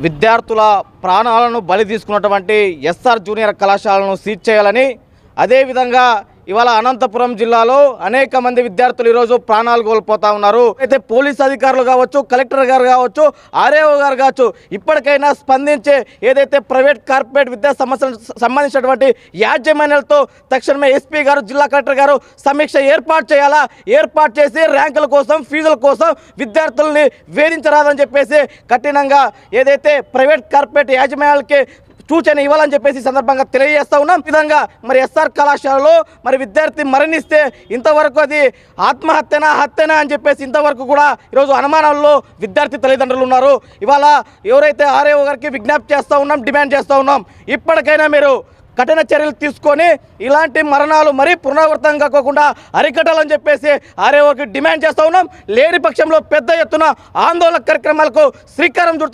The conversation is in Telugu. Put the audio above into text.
విద్యార్థుల ప్రాణాలను బలి తీసుకున్నటువంటి ఎస్ఆర్ జూనియర్ కళాశాలను సీజ్ చేయాలని, అదేవిధంగా ఇవాళ అనంతపురం జిల్లాలో అనేక మంది విద్యార్థులు ఈరోజు ప్రాణాలు కోల్పోతా ఉన్నారు. అయితే పోలీస్ అధికారులు కావచ్చు, కలెక్టర్ గారు కావచ్చు, ఆర్ఏఓ గారు కావచ్చు, ఇప్పటికైనా స్పందించే ఏదైతే ప్రైవేట్ కార్పొరేట్ విద్యా సంస్థలకు సంబంధించినటువంటి యాజమాన్యాలతో తక్షణమే ఎస్పీ గారు, జిల్లా కలెక్టర్ గారు సమీక్ష ఏర్పాటు చేయాలా, ఏర్పాటు చేసి ర్యాంకుల కోసం, ఫీజుల కోసం విద్యార్థుల్ని వేధించరాదని చెప్పేసి కఠినంగా ఏదైతే ప్రైవేట్ కార్పొరేట్ యాజమాన్యాలకి సూచన ఇవ్వాలని చెప్పేసి సందర్భంగా తెలియజేస్తా ఉన్నాం. ఈ విధంగా మరి ఎస్ఆర్ కళాశాలలో మరి విద్యార్థి మరణిస్తే ఇంతవరకు అది ఆత్మహత్యనా హత్యనా అని చెప్పేసి ఇంతవరకు కూడా ఈరోజు అనుమానాల్లో విద్యార్థి తల్లిదండ్రులు ఉన్నారు. ఇవాళ ఎవరైతే ఆర్ఏఓ గారికి విజ్ఞప్తి చేస్తూ ఉన్నాం, డిమాండ్ చేస్తూ ఉన్నాం, ఇప్పటికైనా మీరు కఠిన చర్యలు తీసుకొని ఇలాంటి మరణాలు మరీ పునరావృతం కాకుండా అరికట్టాలని చెప్పేసి ఆర్ఏఓకి డిమాండ్ చేస్తూ ఉన్నాం. లేని పక్షంలో పెద్ద ఎత్తున ఆందోళన కార్యక్రమాలకు శ్రీకారం చుడతాం.